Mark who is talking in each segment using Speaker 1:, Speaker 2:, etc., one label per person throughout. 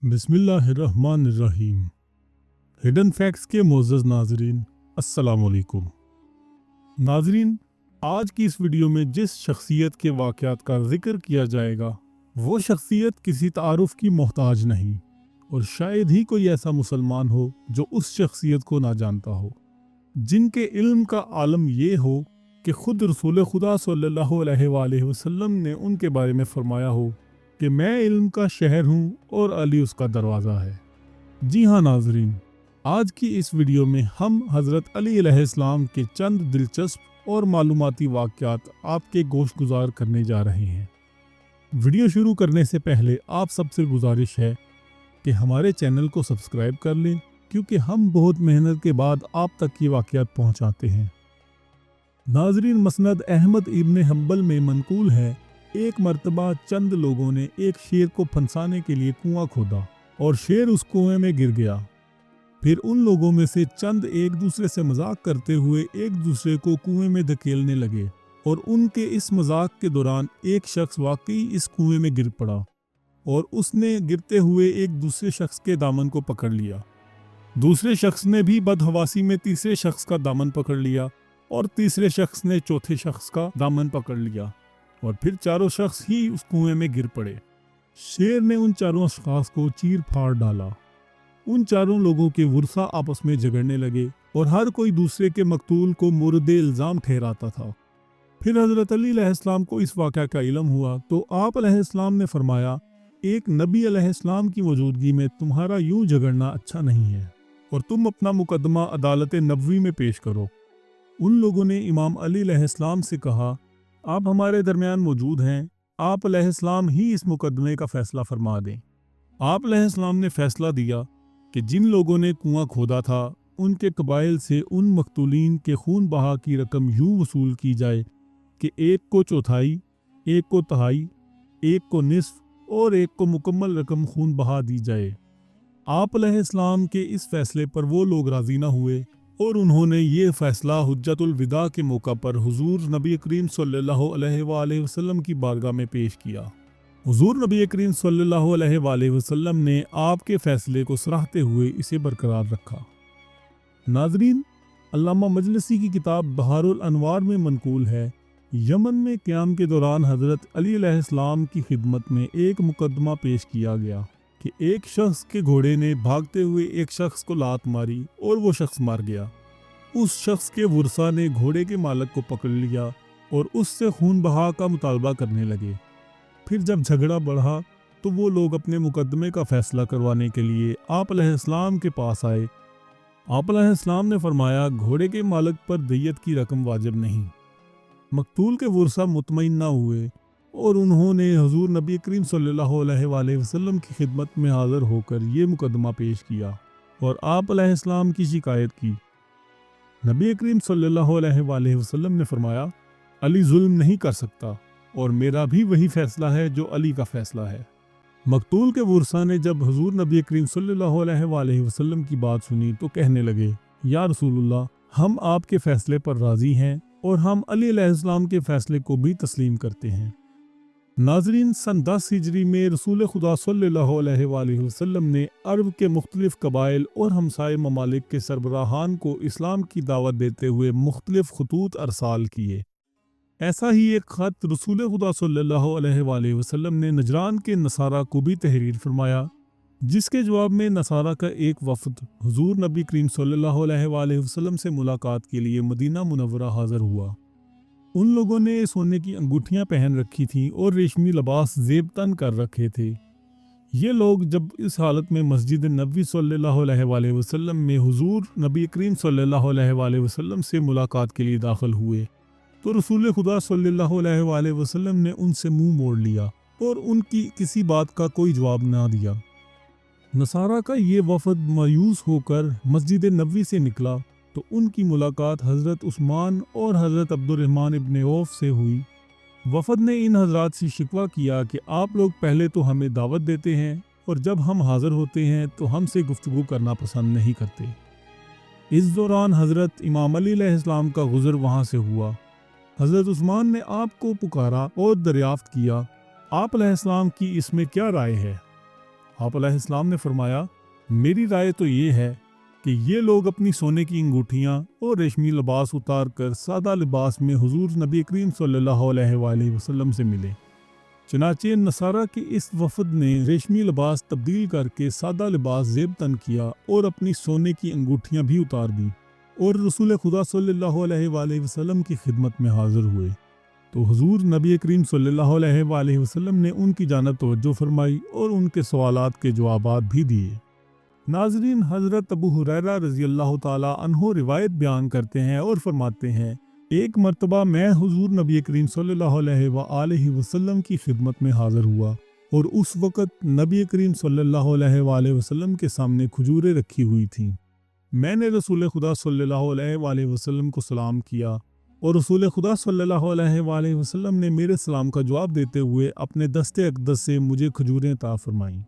Speaker 1: बिस्मिल्लाहिर्रहमानिर्रहीम। Hidden facts के मोअज़्ज़ज़ नाज़रीन, अस्सलाम वालेकुम। नाज़रीन, आज की इस वीडियो में जिस शख्सियत के वाक़यात का ज़िक्र किया जाएगा वो शख्सियत किसी तारुफ़ की मोहताज नहीं, और शायद ही कोई ऐसा मुसलमान हो जो उस शख्सियत को ना जानता हो, जिनके इल्म का आलम ये हो कि ख़ुद रसूल खुदा सल्लल्लाहु अलैहि वसल्लम ने उनके बारे में फ़रमाया हो कि मैं इल्म का शहर हूँ और अली उसका दरवाज़ा है। जी हाँ नाज़रीन, आज की इस वीडियो में हम हज़रत अली अलैहिस्सलाम के चंद दिलचस्प और मालूमाती वाक़यात आपके गोश गुजार करने जा रहे हैं। वीडियो शुरू करने से पहले आप सबसे गुजारिश है कि हमारे चैनल को सब्सक्राइब कर लें, क्योंकि हम बहुत मेहनत के बाद आप तक ये वाक़यात पहुँचाते हैं। नाज़रीन, मसनद अहमद इब्न हम्बल में मनकूल है, एक मर्तबा चंद लोगों ने एक शेर को फंसाने के लिए कुआं खोदा और शेर उस कुएं में गिर गया। फिर उन लोगों में से चंद एक दूसरे से मजाक करते हुए एक दूसरे को कुएं में धकेलने लगे, और उनके इस मजाक के दौरान एक शख्स वाकई इस कुएं में गिर पड़ा और उसने गिरते हुए एक दूसरे शख्स के दामन को पकड़ लिया। दूसरे शख्स ने भी बदहवासी में तीसरे शख्स का दामन पकड़ लिया, और तीसरे शख्स ने चौथे शख्स का दामन पकड़ लिया, और फिर चारों शख्स ही उस कुएं में गिर पड़े। शेर ने उन चारों अशखास को चीर फाड़ डाला। उन चारों लोगों के वर्सा आपस में झगड़ने लगे और हर कोई दूसरे के मकतूल को मुर्दे इल्ज़ाम ठहराता था। फिर हज़रत अली अलैहिस्सलाम को इस वाक़या का इल्म हुआ तो आप अलैहिस्सलाम ने फरमाया, एक नबी अलैहिस्सलाम की मौजूदगी में तुम्हारा यूं झगड़ना अच्छा नहीं है, और तुम अपना मुकदमा अदालत नबवी में पेश करो। उन लोगों ने इमाम अली अलैहिस्सलाम से कहा, आप हमारे दरमियान मौजूद हैं, आप अलैहिस्सलाम ही इस मुकदमे का फ़ैसला फरमा दें। आप अलैहिस्सलाम ने फ़ैसला दिया कि जिन लोगों ने कुआं खोदा था उनके कबाइल से उन मकतूलीन के खून बहा की रकम यूं वसूल की जाए कि एक को चौथाई, एक को तिहाई, एक को निस्फ और एक को मुकम्मल रकम खून बहा दी जाए। आप अलैहिस्सलाम के इस फ़ैसले पर वो लोग राज़ी न हुए, और उन्होंने ये फ़ैसला हुज्जतुल विदा के मौका पर हुजूर नबी करीम सल्लल्लाहु अलैहि वसल्लम की बारगाह में पेश किया। हुजूर नबी करीम सल्लल्लाहु अलैहि वसल्लम ने आपके फ़ैसले को सराहते हुए इसे बरकरार रखा। नाज़रीन, अल्लामा मजलिसी की किताब बहारुल अनवार में मनकूल है, यमन में क़याम के दौरान हज़रत अली अलैहिस्सलाम की खिदमत में एक मुकदमा पेश किया गया कि एक शख्स के घोड़े ने भागते हुए एक शख्स को लात मारी और वो शख्स मर गया। उस शख्स के वर्सा ने घोड़े के मालिक को पकड़ लिया और उससे खून बहा का मुतालबा करने लगे। फिर जब झगड़ा बढ़ा तो वो लोग अपने मुकदमे का फ़ैसला करवाने के लिए आप अलैहिस्सलाम के पास आए। आप अलैहिस्सलाम ने फरमाया, घोड़े के मालिक पर दियत की रकम वाजिब नहीं। मकतूल के वर्सा मुतमईन न हुए और उन्होंने हुजूर नबी करीम सल्लल्लाहु अलैहि वसल्लम की खिदमत में हाज़िर होकर ये मुकदमा पेश किया और आप अलैहिस्सलाम की शिकायत की। नबी करीम सल्लल्लाहु अलैहि वसल्लम ने फरमाया, अली जुल्म नहीं कर सकता और मेरा भी वही फ़ैसला है जो अली का फ़ैसला है। मकतूल के वर्सा ने जब हुजूर नबी करीम सल्लल्लाहु अलैहि वसल्लम की बात सुनी तो कहने लगे, या रसूलुल्लाह, हम आपके फ़ैसले पर राज़ी हैं और हम अली अलैहिस्सलाम के फ़ैसले को भी तस्लीम करते हैं। नाज़रीन, सन 10 हिजरी में रसूल खुदा सल्लल्लाहु अलैहि वसल्लम ने अरब के मुख्तलिफ कबाइल और हमसाए ममालिक के सरबराहान को इस्लाम की दावत देते हुए मुख्तलिफ खतूत अरसाल किए। ऐसा ही एक ख़त रसूल खुदा सल्लल्लाहु अलैहि वसल्लम ने नजरान के नसारा को भी तहरीर फरमाया, जिसके जवाब में नसारा का एक वफ़द हुजूर नबी करीम सल्लल्लाहु अलैहि वसल्लम से मुलाकात के लिए मदीना मुनव्वरा हाज़िर हुआ। उन लोगों ने सोने की अंगूठियां पहन रखी थीं और रेशमी लिबास ज़ेब तन कर रखे थे। ये लोग जब इस हालत में मस्जिद नबी सल्लल्लाहु अलैहि वसल्लम में हुजूर नबी करीम सल्लल्लाहु अलैहि वसल्लम से मुलाकात के लिए दाखिल हुए तो रसूल खुदा सल्लल्लाहु अलैहि वसल्लम ने उनसे मुंह मोड़ लिया और उनकी किसी बात का कोई जवाब ना दिया। नसारा का ये वफ़द मायूस होकर मस्जिद नबवी से निकला तो उनकी मुलाकात हज़रत उस्मान और हज़रत अब्दुर्रहमान इब्न औफ से हुई। वफ़द ने इन हज़रात से शिकवा किया कि आप लोग पहले तो हमें दावत देते हैं और जब हम हाज़िर होते हैं तो हमसे गुफ्तगू करना पसंद नहीं करते। इस दौरान हज़रत इमाम अली अलैहिस्सलाम का गुज़र वहाँ से हुआ। हज़रत उस्मान ने आपको पुकारा और दरियाफ़्त किया, आप अलैहिस्सलाम की इसमें क्या राय है? آپ علیہ السلام نے فرمایا میری رائے تو یہ ہے کہ یہ لوگ اپنی سونے کی انگوٹھیاں اور ریشمی لباس اتار کر سادہ لباس میں حضور نبی کریم صلی اللہ علیہ وآلہ وسلم سے ملے۔ چنانچہ نصارہ کے اس وفد نے ریشمی لباس تبدیل کر کے سادہ لباس زیب تن کیا اور اپنی سونے کی انگوٹھیاں بھی اتار دی اور رسول خدا صلی اللہ علیہ وآلہ وسلم کی خدمت میں حاضر ہوئے، تو حضور نبی کریم صلی اللہ علیہ وآلہ وسلم نے ان کی جانب توجہ فرمائی اور ان کے سوالات کے جوابات بھی دیے۔ ناظرین، حضرت ابو ہریرہ رضی اللہ تعالیٰ عنہ روایت بیان کرتے ہیں اور فرماتے ہیں ایک مرتبہ میں حضور نبی کریم صلی اللہ علیہ وآلہ وسلم کی خدمت میں حاضر ہوا اور اس وقت نبی کریم صلی اللہ علیہ وآلہ وسلم کے سامنے کھجوریں رکھی ہوئی تھیں۔ میں نے رسول خدا صلی اللہ علیہ وآلہ وسلم کو سلام کیا اور رسول خدا صلی اللہ علیہ وآلہ وسلم نے میرے سلام کا جواب دیتے ہوئے اپنے دست اقدس سے مجھے کھجوریں عطا فرمائیں۔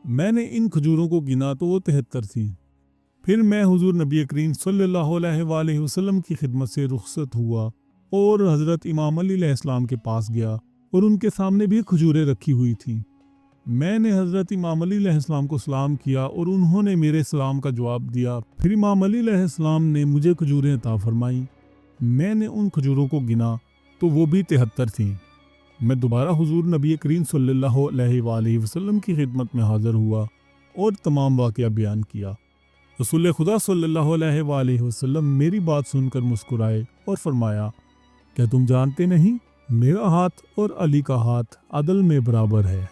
Speaker 1: میں نے ان کھجوروں کو گنا تو وہ 73 تھیں۔ پھر میں حضور نبی کریم صلی اللہ علیہ وآلہ وسلم کی خدمت سے رخصت ہوا اور حضرت امام علی علیہ السلام کے پاس گیا اور ان کے سامنے بھی کھجوریں رکھی ہوئی تھیں۔ میں نے حضرت امام علی علیہ السلام کو سلام کیا اور انہوں نے میرے سلام کا جواب دیا۔ پھر امام علی علیہ السلام نے مجھے کھجوریں عطا فرمائیں۔ میں نے ان کھجوروں کو گنا تو وہ بھی 73 تھیں۔ میں دوبارہ حضور نبی کریم صلی اللہ علیہ وآلہ وسلم کی خدمت میں حاضر ہوا اور تمام واقعہ بیان کیا۔ رسول خدا صلی اللہ علیہ وآلہ وسلم میری بات سن کر مسکرائے اور فرمایا کیا تم جانتے نہیں میرا ہاتھ اور علی کا ہاتھ عدل میں برابر ہے۔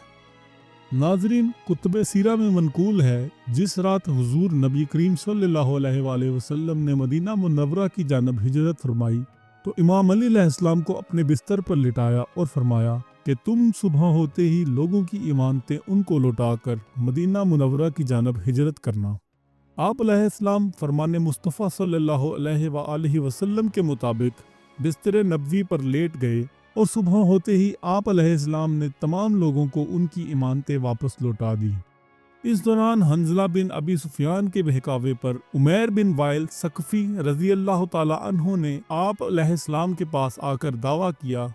Speaker 1: ناظرین، کتب سیرہ میں منقول ہے جس رات حضور نبی کریم صلی اللہ علیہ وآلہ وسلم نے مدینہ منورہ کی جانب ہجرت فرمائی تو امام علی علیہ السلام کو اپنے بستر پر لٹایا اور فرمایا کہ تم صبح ہوتے ہی لوگوں کی ایمانتیں ان کو لوٹا کر مدینہ منورہ کی جانب ہجرت کرنا۔ آپ علیہ السلام فرمان مصطفیٰ صلی اللہ علیہ وآلہ وسلم کے مطابق بستر نبوی پر لیٹ گئے اور صبح ہوتے ہی آپ علیہ السلام نے تمام لوگوں کو ان کی ایمانتیں واپس لوٹا دی۔ اس دوران حنظلہ بن ابی سفیان کے بہکاوے پر عمیر بن وائل ثقفی رضی اللہ تعالیٰ عنہ نے آپ علیہ السلام کے پاس آ کر دعویٰ کیا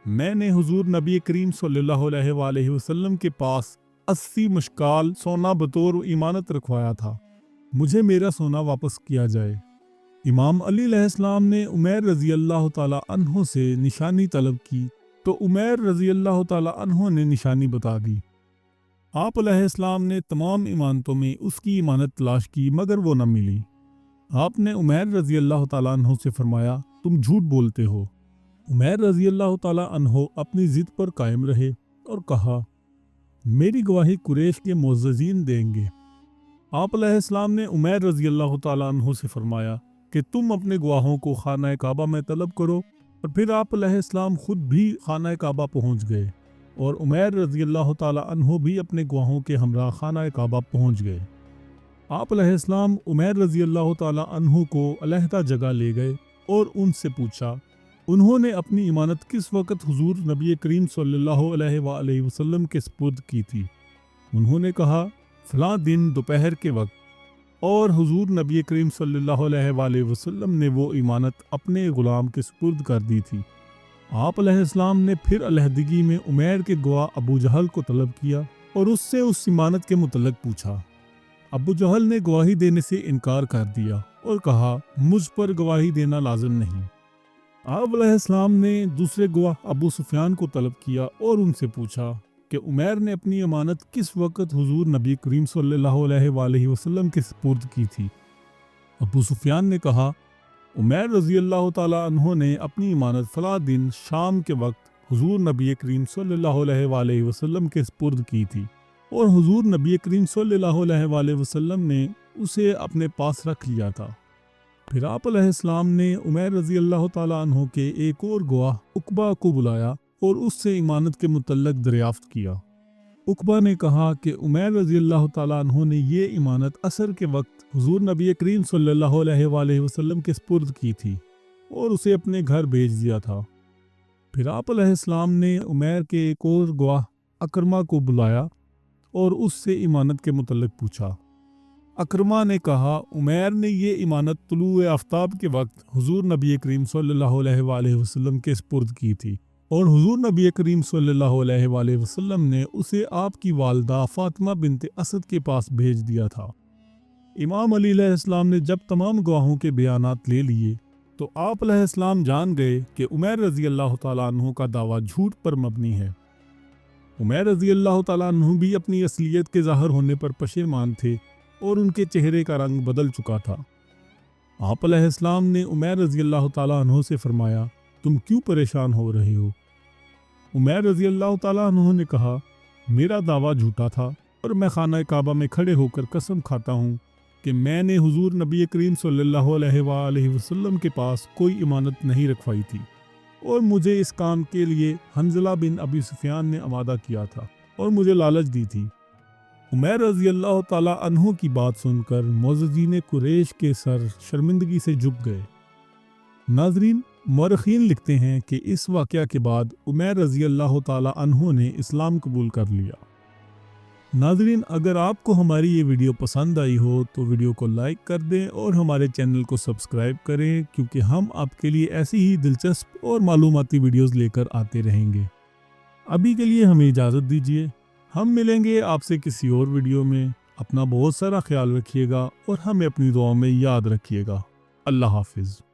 Speaker 1: میں نے حضور نبی کریم صلی اللہ علیہ وآلہ وسلم کے پاس 80 مشکال سونا بطور ایمانت رکھوایا تھا، مجھے میرا سونا واپس کیا جائے۔ امام علی علیہ السلام نے عمیر رضی اللہ تعالیٰ عنہ سے نشانی طلب کی تو عمیر رضی اللہ تعالیٰ عنہ نے نشانی بتا دی۔ آپ علیہ السلام نے تمام ایمانتوں میں اس کی ایمانت تلاش کی مگر وہ نہ ملی۔ آپ نے عمیر رضی اللہ تعالیٰ عنہ سے فرمایا تم جھوٹ بولتے ہو۔ عمیر رضی اللہ تعالیٰ عنہ اپنی ضد پر قائم رہے اور کہا میری گواہی قریش کے معززین دیں گے۔ آپ علیہ السلام نے عمیر رضی اللہ تعالیٰ عنہ سے فرمایا کہ تم اپنے گواہوں کو خانہ کعبہ میں طلب کرو، اور پھر آپ علیہ السلام خود بھی خانہ کعبہ پہنچ گئے اور عمیر رضی اللہ تعالیٰ عنہ بھی اپنے گواہوں کے ہمراہ خانہ کعبہ پہنچ گئے۔ آپ علیہ السلام عمیر رضی اللہ تعالیٰ عنہ کو علیحدہ جگہ لے گئے اور ان سے پوچھا انہوں نے اپنی ایمانت کس وقت حضور نبی کریم صلی اللہ علیہ وآلہ وسلم کے سپرد کی تھی؟ انہوں نے کہا فلاں دن دوپہر کے وقت، اور حضور نبی کریم صلی اللہ علیہ وآلہ وسلم نے وہ ایمانت اپنے غلام کے سپرد کر دی تھی۔ آپ علیہ السلام نے پھر علیحدگی میں عمیر کے گواہ ابو جہل کو طلب کیا اور اس سے اس ایمانت کے متعلق پوچھا۔ ابو جہل نے گواہی دینے سے انکار کر دیا اور کہا مجھ پر گواہی دینا لازم نہیں۔ آپ علیہ السلام نے دوسرے گواہ ابو سفیان کو طلب کیا اور ان سے پوچھا کہ عمیر نے اپنی امانت کس وقت حضور نبی کریم صلی اللہ علیہ وآلہ وسلم کے سپرد کی تھی؟ ابو سفیان نے کہا عمیر رضی اللہ تعالیٰ عنہ نے اپنی امانت فلاں دن شام کے وقت حضور نبی کریم صلی اللہ علیہ وآلہ وسلم کے سپرد کی تھی، اور حضور نبی کریم صلی اللہ علیہ وآلہ وسلم نے اسے اپنے پاس رکھ لیا تھا۔ پھر آپ علیہ السلام نے عمیر رضی اللہ تعالیٰ عنہ کے ایک اور گواہ عقبہ کو بلایا اور اس سے ایمانت کے متعلق دریافت کیا۔ عقبہ نے کہا کہ عمیر رضی اللہ تعالیٰ عنہ نے یہ ایمانت عصر کے وقت حضور نبی کریم صلی اللہ علیہ وآلہ وسلم کے سپرد کی تھی اور اسے اپنے گھر بھیج دیا تھا۔ پھر آپ علیہ السلام نے عمیر کے ایک اور گواہ اکرمہ کو بلایا اور اس سے ایمانت کے متعلق پوچھا۔ اکرمہ نے کہا عمیر نے یہ ایمانت طلوع آفتاب کے وقت حضور نبی کریم صلی اللہ علیہ وآلہ وسلم کے سپرد کی تھی और हुजूर नबी करीम सल्लल्लाहु अलैहि वसल्लम ने उसे आपकी वालदा फातिमा बिनत असद के पास भेज दिया था। इमाम अली अलैहिस्सलाम ने जब तमाम गवाहों के बयानात ले लिए तो आप अलैहिस्सलाम जान गए कि उमैर रज़ी अल्लाह तआला अन्हु का दावा झूठ पर मबनी है। उमैर रज़ी अल्लाह तआला अन्हु भी अपनी असलियत के ज़ाहिर होने पर पशेमान थे और उनके चेहरे का रंग बदल चुका था। आप अलैहिस्सलाम ने उमैर रज़ी अल्लाह तआला अन्हु से फरमाया, तुम क्यों परेशान हो रहे हो? उमैर रज़ी अल्लाह तआला अन्हु ने कहा, मेरा दावा झूठा था और मैं खाना काबा में खड़े होकर कसम खाता हूँ कि मैंने हुजूर नबी करीम सल्लल्लाहु अलैहि वसल्लम के पास कोई इमानत नहीं रखवाई थी और मुझे इस काम के लिए हंज़ला बिन अबी सुफियान ने आमादा किया था और मुझे लालच दी थी। उमैर रज़ी अल्लाह तआला अन्हु की बात सुनकर मुअज़्ज़िज़ीन कुरैश के सर शर्मिंदगी से झुक गए। नाज़रीन, मौरख़ीन लिखते हैं कि इस वाक़या के बाद उमैर रज़ी अल्लाह तआला अन्हु ने इस्लाम कबूल कर लिया। नाज़रीन, अगर आपको हमारी ये वीडियो पसंद आई हो तो वीडियो को लाइक कर दें और हमारे चैनल को सब्सक्राइब करें, क्योंकि हम आपके लिए ऐसी ही दिलचस्प और मालूमाती वीडियोस लेकर आते रहेंगे। अभी के लिए हमें इजाज़त दीजिए, हम मिलेंगे आपसे किसी और वीडियो में। अपना बहुत सारा ख्याल रखिएगा और हमें अपनी दुआ में याद रखिएगा। अल्लाह हाफिज़।